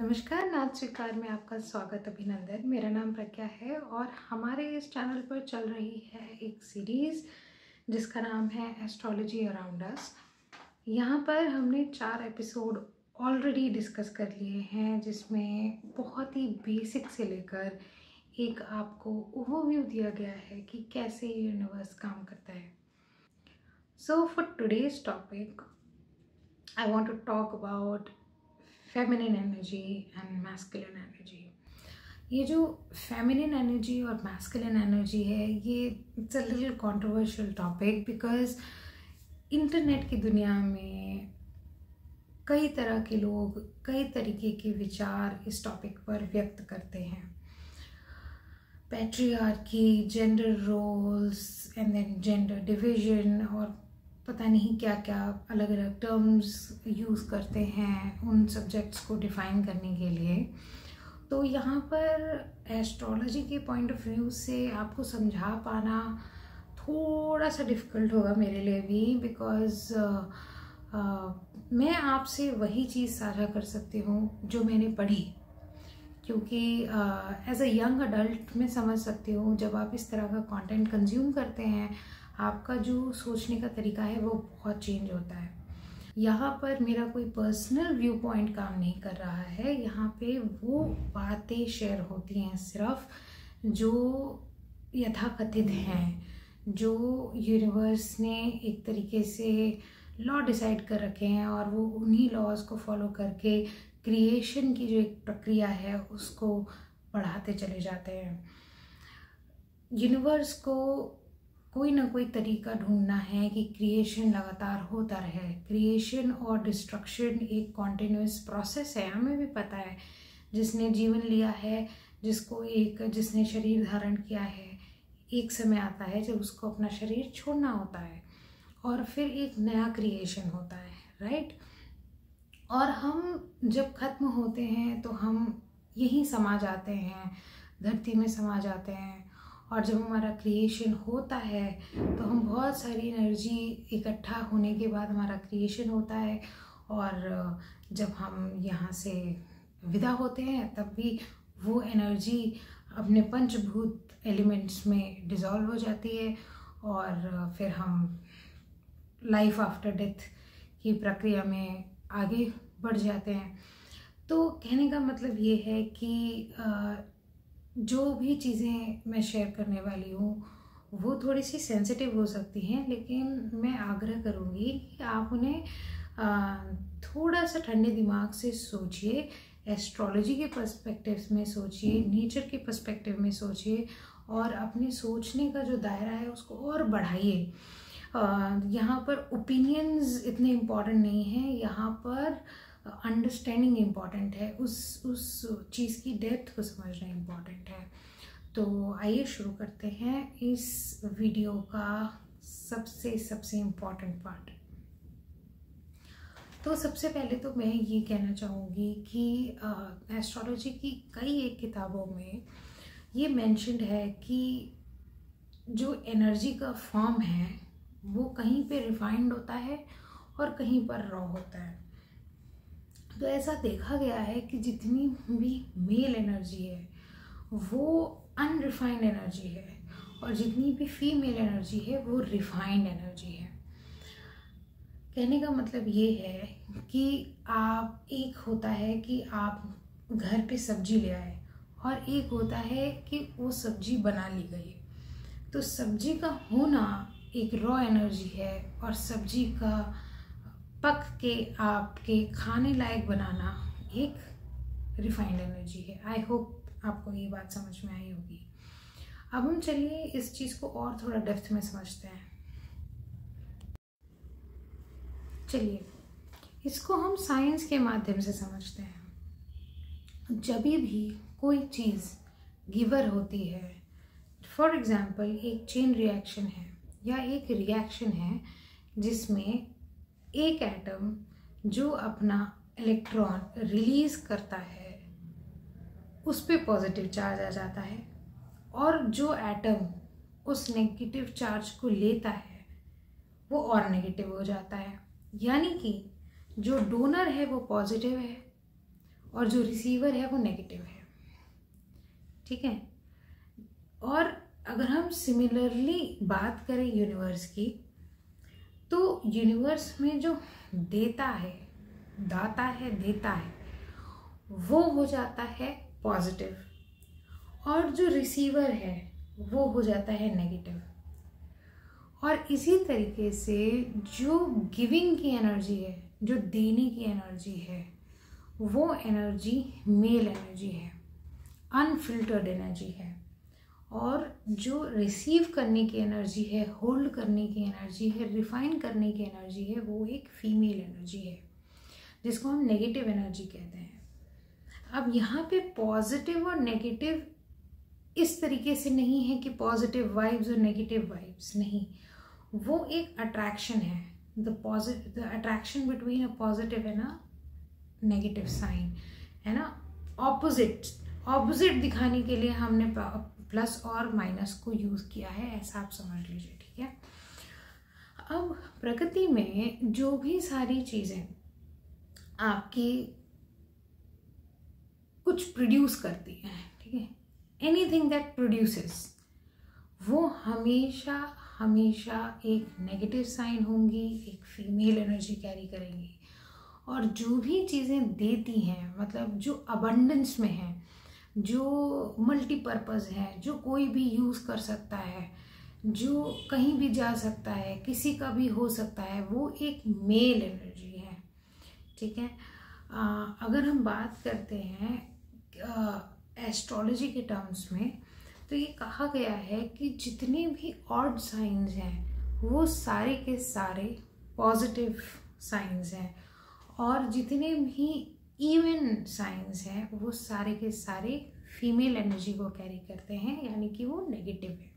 नमस्कार, नाच स्वीकार में आपका स्वागत, अभिनंदन। मेरा नाम प्रज्ञा है और हमारे इस चैनल पर चल रही है एक सीरीज़ जिसका नाम है एस्ट्रोलॉजी अराउंड अस। यहाँ पर हमने 4 एपिसोड ऑलरेडी डिस्कस कर लिए हैं, जिसमें बहुत ही बेसिक से लेकर एक आपको ओवरव्यू दिया गया है कि कैसे यूनिवर्स काम करता है। So for today's topic I want to talk about feminine energy and masculine energy. ये जो फेमिनिन एनर्जी और मैस्कुलिन एनर्जी है, ये it's a little controversial topic because internet की दुनिया में कई तरह के लोग कई तरीके के विचार इस टॉपिक पर व्यक्त करते हैं। Patriarchy, gender roles and then gender division और पता नहीं क्या क्या अलग अलग टर्म्स यूज़ करते हैं उन सब्जेक्ट्स को डिफ़ाइन करने के लिए। तो यहाँ पर एस्ट्रोलॉजी के पॉइंट ऑफ व्यू से आपको समझा पाना थोड़ा सा डिफ़िकल्ट होगा मेरे लिए भी, बिकॉज़ मैं आपसे वही चीज़ साझा कर सकती हूँ जो मैंने पढ़ी, क्योंकि एज अ यंग अडल्ट मैं समझ सकती हूँ जब आप इस तरह का कंटेंट कंज्यूम करते हैं, आपका जो सोचने का तरीका है वो बहुत चेंज होता है। यहाँ पर मेरा कोई पर्सनल व्यू पॉइंट काम नहीं कर रहा है, यहाँ पे वो बातें शेयर होती हैं सिर्फ जो यथाकथित हैं, जो यूनिवर्स ने एक तरीके से लॉ डिसाइड कर रखे हैं और वो उन्हीं लॉज को फॉलो करके क्रिएशन की जो एक प्रक्रिया है उसको बढ़ाते चले जाते हैं। यूनिवर्स को कोई ना कोई तरीका ढूंढना है कि क्रिएशन लगातार होता रहे। क्रिएशन और डिस्ट्रक्शन एक कॉन्टिन्यूस प्रोसेस है, हमें भी पता है। जिसने जीवन लिया है, जिसने शरीर धारण किया है, एक समय आता है जब उसको अपना शरीर छोड़ना होता है और फिर एक नया क्रिएशन होता है, राइट। और हम जब खत्म होते हैं तो हम यहीं समा जाते हैं, धरती में समा जाते हैं। और जब हमारा क्रिएशन होता है तो हम बहुत सारी एनर्जी इकट्ठा होने के बाद हमारा क्रिएशन होता है, और जब हम यहाँ से विदा होते हैं तब भी वो एनर्जी अपने पंचभूत एलिमेंट्स में डिज़ोल्व हो जाती है और फिर हम लाइफ आफ्टर डेथ की प्रक्रिया में आगे बढ़ जाते हैं। तो कहने का मतलब ये है कि जो भी चीज़ें मैं शेयर करने वाली हूँ वो थोड़ी सी सेंसिटिव हो सकती हैं, लेकिन मैं आग्रह करूँगी कि आप उन्हें थोड़ा सा ठंडे दिमाग से सोचिए, एस्ट्रोलॉजी के पर्सपेक्टिव में सोचिए, नेचर के पर्सपेक्टिव में सोचिए और अपने सोचने का जो दायरा है उसको और बढ़ाइए। यहाँ पर ओपिनियंस इतने इम्पॉर्टेंट नहीं हैं, यहाँ पर अंडरस्टैंडिंग इम्पॉर्टेंट है, उस चीज़ की डेप्थ को समझना इम्पॉर्टेंट है। तो आइए शुरू करते हैं इस वीडियो का सबसे इम्पॉर्टेंट पार्ट। तो सबसे पहले तो मैं ये कहना चाहूँगी कि एस्ट्रोलॉजी की कई एक किताबों में ये मेंशन्ड है कि जो एनर्जी का फॉर्म है वो कहीं पे रिफाइंड होता है और कहीं पर रॉ होता है। तो ऐसा देखा गया है कि जितनी भी मेल एनर्जी है वो अनरिफाइंड एनर्जी है और जितनी भी फीमेल एनर्जी है वो रिफाइंड एनर्जी है। कहने का मतलब ये है कि एक होता है कि आप घर पे सब्जी ले आए और एक होता है कि वो सब्जी बना ली गई। तो सब्जी का होना एक रॉ एनर्जी है और सब्जी का पक के आपके खाने लायक बनाना एक रिफाइंड एनर्जी है। आई होप आपको ये बात समझ में आई होगी। अब हम चलिए इस चीज़ को और थोड़ा डेप्थ में समझते हैं। चलिए इसको हम साइंस के माध्यम से समझते हैं। जब भी कोई चीज़ गिवर होती है, फॉर एग्जाम्पल एक चेन रिएक्शन है या एक रिएक्शन है जिसमें एक एटम जो अपना इलेक्ट्रॉन रिलीज करता है उस पे पॉजिटिव चार्ज आ जाता है और जो एटम उस नेगेटिव चार्ज को लेता है वो और नेगेटिव हो जाता है। यानी कि जो डोनर है वो पॉजिटिव है और जो रिसीवर है वो नेगेटिव है, ठीक है। और अगर हम सिमिलरली बात करें यूनिवर्स की, तो यूनिवर्स में जो दाता है वो हो जाता है पॉजिटिव, और जो रिसीवर है वो हो जाता है नेगेटिव। और इसी तरीके से जो गिविंग की एनर्जी है, जो देने की एनर्जी है, वो एनर्जी मेल एनर्जी है, अनफिल्टर्ड एनर्जी है। और जो रिसीव करने की एनर्जी है, होल्ड करने की एनर्जी है, रिफाइन करने की एनर्जी है, वो एक फीमेल एनर्जी है, जिसको हम नेगेटिव एनर्जी कहते हैं। अब यहाँ पे पॉजिटिव और नेगेटिव इस तरीके से नहीं है कि पॉजिटिव वाइब्स और नेगेटिव वाइब्स, नहीं, वो एक अट्रैक्शन है, the attraction between a positive and a negative sign, है ना। ऑपोजिट दिखाने के लिए हमने प्लस और माइनस को यूज किया है, ऐसा आप समझ लीजिए, ठीक है। अब प्रकृति में जो भी सारी चीजें आपकी कुछ प्रोड्यूस करती हैं, ठीक है, एनीथिंग दैट प्रोड्यूसेस, वो हमेशा हमेशा एक नेगेटिव साइन होंगी, एक फीमेल एनर्जी कैरी करेंगी। और जो भी चीज़ें देती हैं, मतलब जो अबंडेंस में है, जो मल्टीपर्पज़ है, जो कोई भी यूज़ कर सकता है, जो कहीं भी जा सकता है, किसी का भी हो सकता है, वो एक मेल एनर्जी है, ठीक है। अगर हम बात करते हैं एस्ट्रोलॉजी के टर्म्स में, तो ये कहा गया है कि जितने भी ऑड साइंस हैं वो सारे के सारे पॉजिटिव साइंस हैं, और जितने भी इवन साइंस हैं वो सारे के सारे फीमेल एनर्जी को कैरी करते हैं, यानी कि वो नेगेटिव है।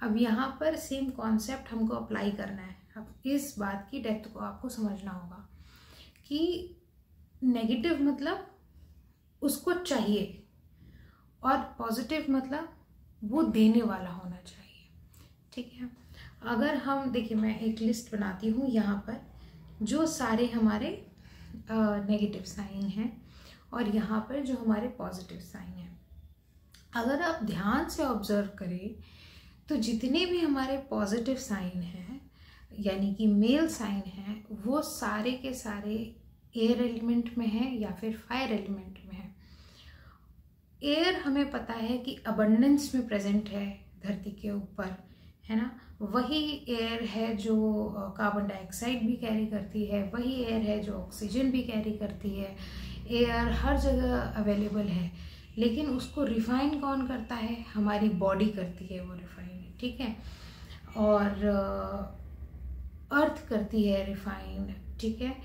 अब यहाँ पर सेम कॉन्सेप्ट हमको अप्लाई करना है। अब इस बात की डेप्थ को आपको समझना होगा कि नेगेटिव मतलब उसको चाहिए, और पॉजिटिव मतलब वो देने वाला होना चाहिए, ठीक है। अगर हम देखिए, मैं एक लिस्ट बनाती हूँ यहाँ पर, जो सारे हमारे नेगेटिव साइन हैं और यहाँ पर जो हमारे पॉजिटिव साइन हैं। अगर आप ध्यान से ऑब्जर्व करें तो जितने भी हमारे पॉजिटिव साइन हैं, यानी कि मेल साइन हैं, वो सारे के सारे एयर एलिमेंट में हैं या फिर फायर एलिमेंट में हैं। एयर हमें पता है कि अबंडेंस में प्रेजेंट है धरती के ऊपर, है ना। वही एयर है जो कार्बन डाइऑक्साइड भी कैरी करती है, वही एयर है जो ऑक्सीजन भी कैरी करती है। एयर हर जगह अवेलेबल है, लेकिन उसको रिफाइन कौन करता है? हमारी बॉडी करती है वो रिफाइन, ठीक है। और अर्थ करती है रिफाइन, ठीक है।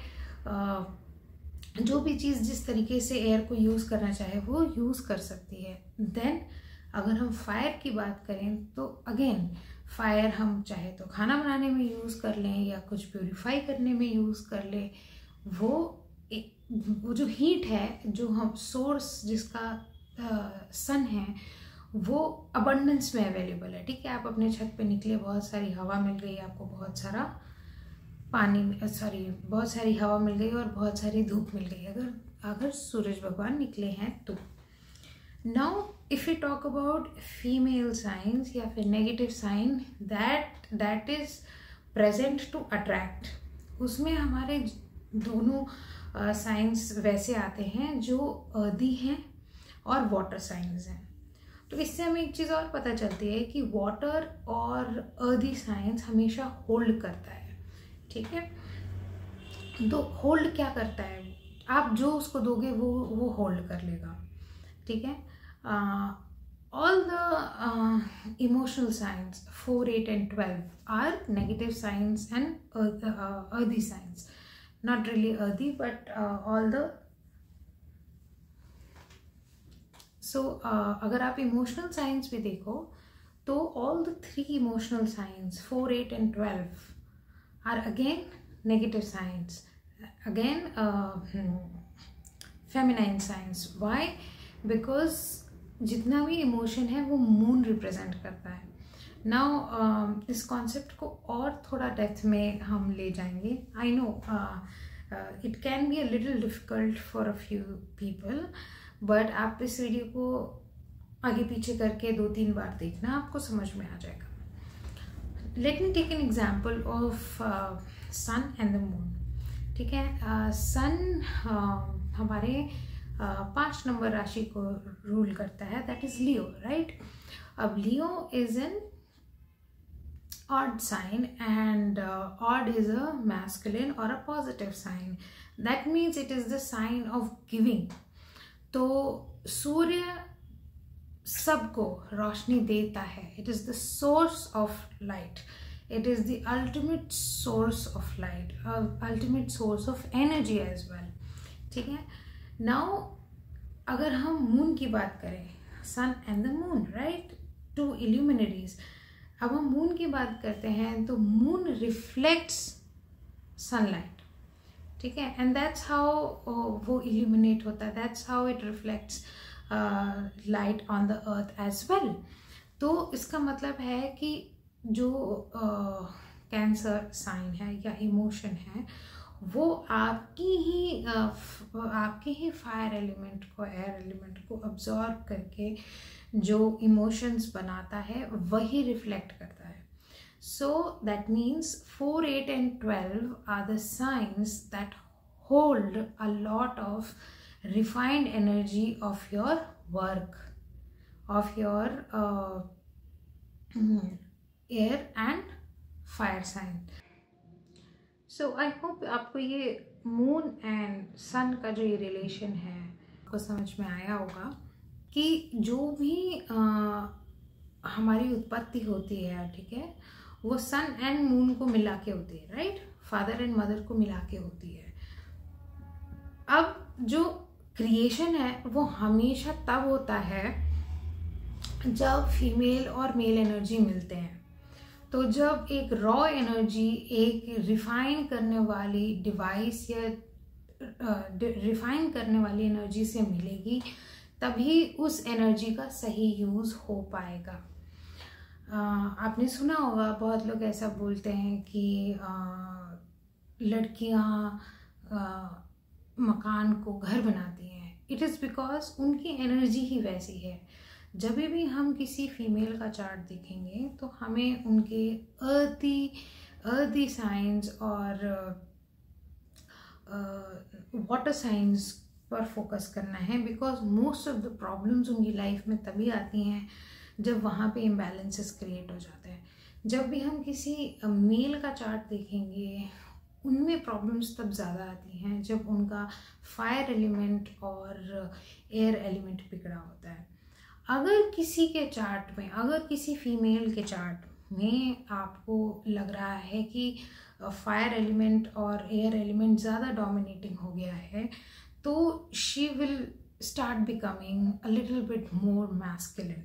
जो भी चीज़ जिस तरीके से एयर को यूज़ करना चाहे वो यूज़ कर सकती है। देन अगर हम फायर की बात करें तो अगेन फायर हम चाहे तो खाना बनाने में यूज़ कर लें या कुछ प्यूरिफाई करने में यूज़ कर लें। वो जो हीट है, जो हम सोर्स जिसका सन है, वो अबंडेंस में अवेलेबल है, ठीक है। आप अपने छत पे निकले, बहुत सारी हवा मिल गई आपको, बहुत सारा बहुत सारी हवा मिल गई और बहुत सारी धूप मिल गई, अगर सूरज भगवान निकले हैं तो। Now if you talk about female signs या फिर negative sign that is present to attract, उसमें हमारे दोनों साइंस वैसे आते हैं जो अर्दी हैं और वाटर साइंस हैं। तो इससे हमें एक चीज़ और पता चलती है कि वाटर और अर्दी साइंस हमेशा होल्ड करता है, ठीक है। तो होल्ड क्या करता है? आप जो उसको दोगे वो होल्ड कर लेगा, ठीक है। All the emotional signs 4, 8 and 12 are negative signs and earthy signs, not really earthy but all the. So अगर आप इमोशनल साइंस भी देखो तो all the 3 emotional signs 4, 8 and 12 are again negative signs, again feminine signs. Why? Because जितना भी emotion है वो moon represent करता है। नाउ इस कॉन्सेप्ट को और थोड़ा डेप्थ में हम ले जाएंगे। I know it can be a little difficult for a few people, but आप इस वीडियो को आगे पीछे करके 2-3 बार देखना, आपको समझ में आ जाएगा. Let me take an example of sun and the moon. ठीक है, सन हमारे 5 नंबर राशि को रूल करता है, दैट इज लियो, राइट. अब Leo is an odd sign, and odd is a masculine or a positive sign. That means it is the sign of giving. तो सूर्य सबको रोशनी देता है. It is the source of light. It is the ultimate source of light, ultimate source of energy as well. ठीक है. Now अगर हम moon की बात करें, sun and the moon, right, 2 illuminaries. अब हम मून की बात करते हैं तो मून रिफ्लेक्ट्स सनलाइट. ठीक है, एंड दैट्स हाउ वो इल्यूमिनेट होता है, that's how it reflects light on the earth as well. तो इसका मतलब है कि जो कैंसर साइन है या इमोशन है, वो आपकी ही फायर एलिमेंट को, एयर एलिमेंट को अब्जॉर्ब करके जो इमोशंस बनाता है वही रिफ्लेक्ट करता है. So that means 4, 8 and 12 are the signs that hold a lot of refined energy of your work, of your air and fire sign. So I hope आपको ये मून एंड सन का जो ये रिलेशन है आपको समझ में आया होगा कि जो भी हमारी उत्पत्ति होती है, ठीक है, वो सन एंड मून को मिला के होती है, राइट. फादर एंड मदर को मिला के होती है. अब जो क्रिएशन है वो हमेशा तब होता है जब फीमेल और मेल एनर्जी मिलते हैं. तो जब एक रॉ एनर्जी एक रिफाइन करने वाली डिवाइस या रिफाइन करने वाली एनर्जी से मिलेगी, तभी उस एनर्जी का सही यूज़ हो पाएगा. आपने सुना होगा, बहुत लोग ऐसा बोलते हैं कि लड़कियां मकान को घर बनाती हैं. इट इज़ बिकॉज उनकी एनर्जी ही वैसी है. जब भी हम किसी फीमेल का चार्ट देखेंगे तो हमें उनके अर्दी साइंस और वाटर साइंस पर फोकस करना है, because most of the problems उनकी लाइफ में तभी आती हैं जब वहाँ पे इम्बैलेंसेस क्रिएट हो जाते हैं. जब भी हम किसी मेल का चार्ट देखेंगे उनमें प्रॉब्लम्स तब ज़्यादा आती हैं जब उनका फायर एलिमेंट और एयर एलिमेंट बिगड़ा होता है. अगर किसी के चार्ट में, अगर किसी फीमेल के चार्ट में आपको लग रहा है कि फायर एलिमेंट और एयर एलिमेंट ज़्यादा डोमिनेटिंग हो गया है, तो she will start becoming a little bit more masculine.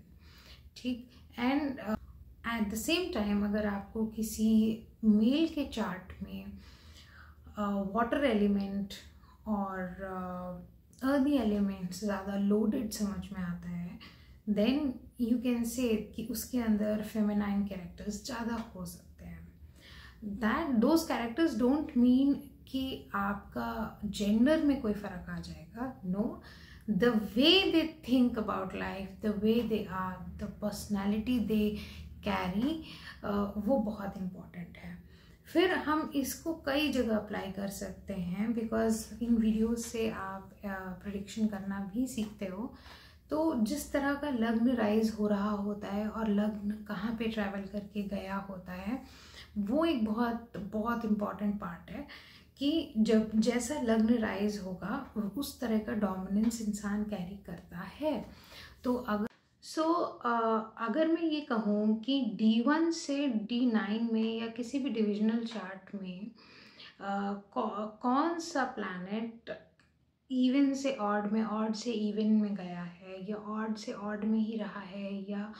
ठीक. And at the same time अगर आपको किसी मेल के चार्ट में वाटर एलिमेंट और अर्दी एलिमेंट ज़्यादा लोडेड समझ में आता है, देन यू कैन से कि उसके अंदर फेमिनाइन कैरेक्टर्स ज़्यादा हो सकते हैं. That those characters don't mean कि आपका जेंडर में कोई फ़र्क आ जाएगा. No, the way they think about life, the way they are, the personality they carry, वो बहुत इम्पॉर्टेंट है. फिर हम इसको कई जगह अप्लाई कर सकते हैं, बिकॉज इन वीडियोस से आप प्रेडिक्शन करना भी सीखते हो. तो जिस तरह का लग्न राइज हो रहा होता है और लग्न कहाँ पे ट्रैवल करके गया होता है, वो एक बहुत बहुत इम्पॉर्टेंट पार्ट है कि जब जैसा लग्न राइज होगा उस तरह का डोमिनेंस इंसान कैरी करता है. तो अगर मैं ये कहूँ कि D1 से D9 में या किसी भी डिविजनल चार्ट में कौन सा प्लैनेट इवन से ऑड में, ऑड से इवन में गया है, या ऑड से ऑड में ही रहा है, या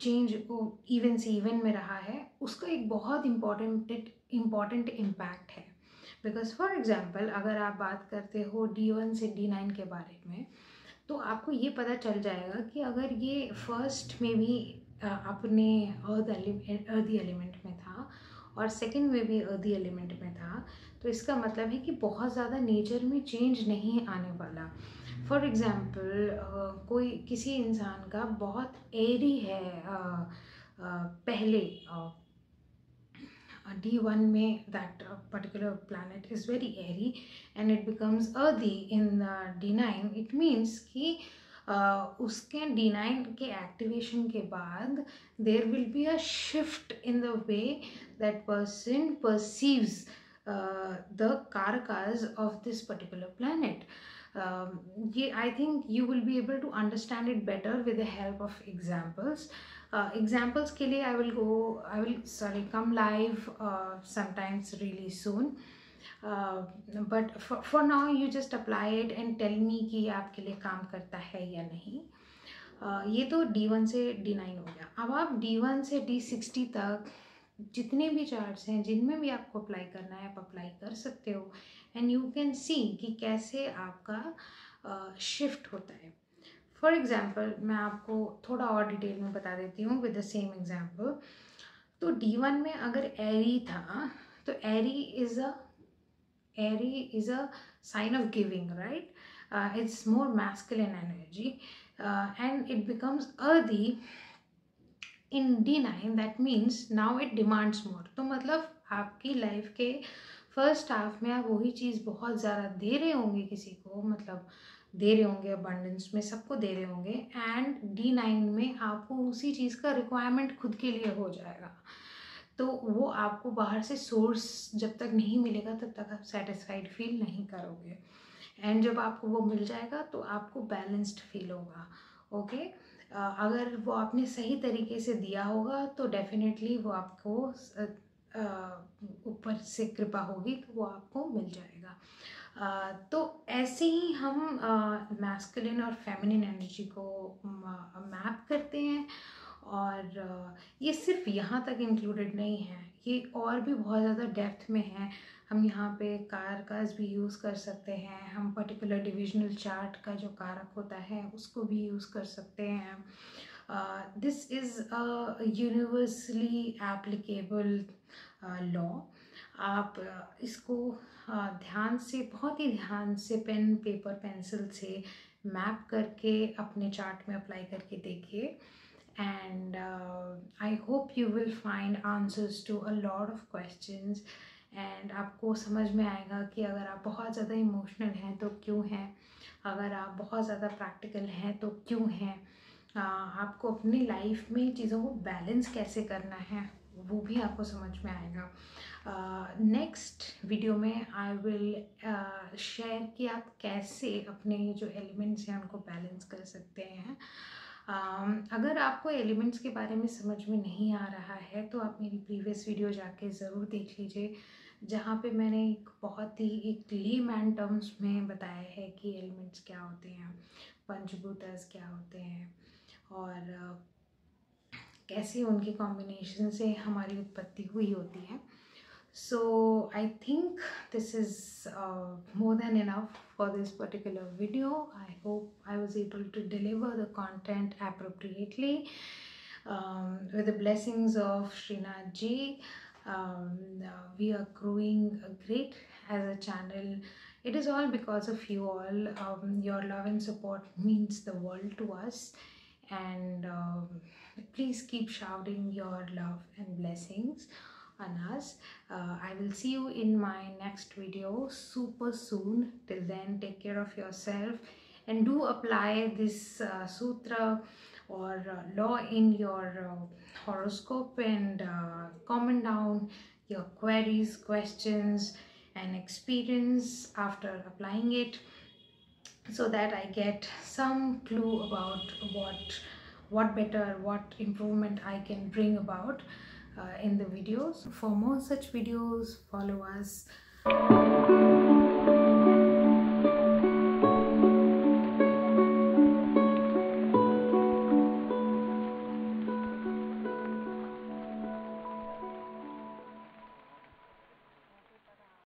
चेंज को इवन से इवन में रहा है, उसका एक बहुत इम्पॉर्टेंट इम्पैक्ट है. बिकॉज फॉर एग्जांपल अगर आप बात करते हो D1 से D9 के बारे में, तो आपको ये पता चल जाएगा कि अगर ये फर्स्ट में भी अपने अर्दी एलिमेंट में था और सेकंड में भी अर्दी एलिमेंट में था, तो इसका मतलब है कि बहुत ज़्यादा नेचर में चेंज नहीं आने वाला। फॉर एग्ज़ाम्पल कोई किसी इंसान का बहुत एरी है, पहले D1 में that particular planet is very airy and it becomes earthy in D9, it means कि उसके D9 के एक्टिवेशन के बाद there will be a shift in the way that person perceives the karakas of this particular planet. I think you will be able to understand it better with the help of examples. Examples के लिए I will come live sometimes really soon. But for now you just apply it and tell me कि आपके लिए काम करता है या नहीं. ये तो D1 से D9 हो गया. अब आप D1 से D60 तक जितने भी चार्ट्स हैं जिनमें भी आपको अप्लाई करना है आप अप्लाई कर सकते हो एंड यू कैन सी कि कैसे आपका शिफ्ट होता है. फॉर एग्ज़ाम्पल मैं आपको थोड़ा और डिटेल में बता देती हूँ विद द सेम एग्जाम्पल. तो D1 में अगर एरी था तो Aries is a sign of giving, right? It's more masculine energy, and it becomes earthy in D9. That means now it demands more. तो मतलब आपकी लाइफ के फर्स्ट हाफ में आप वही चीज़ बहुत ज़्यादा दे रहे होंगे किसी को, मतलब दे रहे होंगे अबंडेंस में, सबको दे रहे होंगे, एंड D9 में आपको उसी चीज़ का रिक्वायरमेंट खुद के लिए हो जाएगा. तो वो आपको बाहर से सोर्स जब तक नहीं मिलेगा तब तक आप सेटिस्फाइड फील नहीं करोगे, एंड जब आपको वो मिल जाएगा तो आपको बैलेंस्ड फील होगा. ओके, अगर वो आपने सही तरीके से दिया होगा तो डेफिनेटली वो आपको ऊपर से कृपा होगी तो वो आपको मिल जाएगा. तो ऐसे ही हम मैस्कुलिन और फेमिनिन एनर्जी को मैप करते हैं, और ये सिर्फ यहाँ तक इंक्लूडेड नहीं है, ये और भी बहुत ज़्यादा डेप्थ में है. हम यहाँ पे कारकास भी यूज़ कर सकते हैं, हम पर्टिकुलर डिविजनल चार्ट का जो कारक होता है उसको भी यूज़ कर सकते हैं. This is a universally applicable law. आप इसको ध्यान से, बहुत ही ध्यान से पेन पेपर पेंसिल से मैप करके अपने चार्ट में अप्लाई करके देखिए, and I hope you will find answers to a lot of questions. and आपको समझ में आएगा कि अगर आप बहुत ज़्यादा इमोशनल हैं तो क्यों हैं, अगर आप बहुत ज़्यादा प्रैक्टिकल हैं तो क्यों हैं, आपको अपनी लाइफ में चीज़ों को बैलेंस कैसे करना है वो भी आपको समझ में आएगा. नेक्स्ट वीडियो में आई विल शेयर कि आप कैसे अपने जो एलिमेंट्स हैं उनको बैलेंस कर सकते हैं. अगर आपको एलिमेंट्स के बारे में समझ में नहीं आ रहा है तो आप मेरी प्रीवियस वीडियो जाके ज़रूर देख लीजिए, जहाँ पे मैंने एक बहुत ही एक लेमैन टर्म्स में बताया है कि एलिमेंट्स क्या होते हैं, पंचभूतस क्या होते हैं, और कैसे उनके कॉम्बिनेशन से हमारी उत्पत्ति हुई होती है. So I think this is more than enough for this particular video. I hope I was able to deliver the content appropriately, with the blessings of Srinath ji. We are growing great as a channel. It is all because of you all. Your love and support means the world to us, and please keep showering your love and blessings on us. I will see you in my next video super soon. Till then, take care of yourself and do apply this sutra or law in your horoscope, and comment down your queries, questions and experience after applying it, so that I get some clue about what better, what improvement I can bring about in the videos. For more such videos, follow us.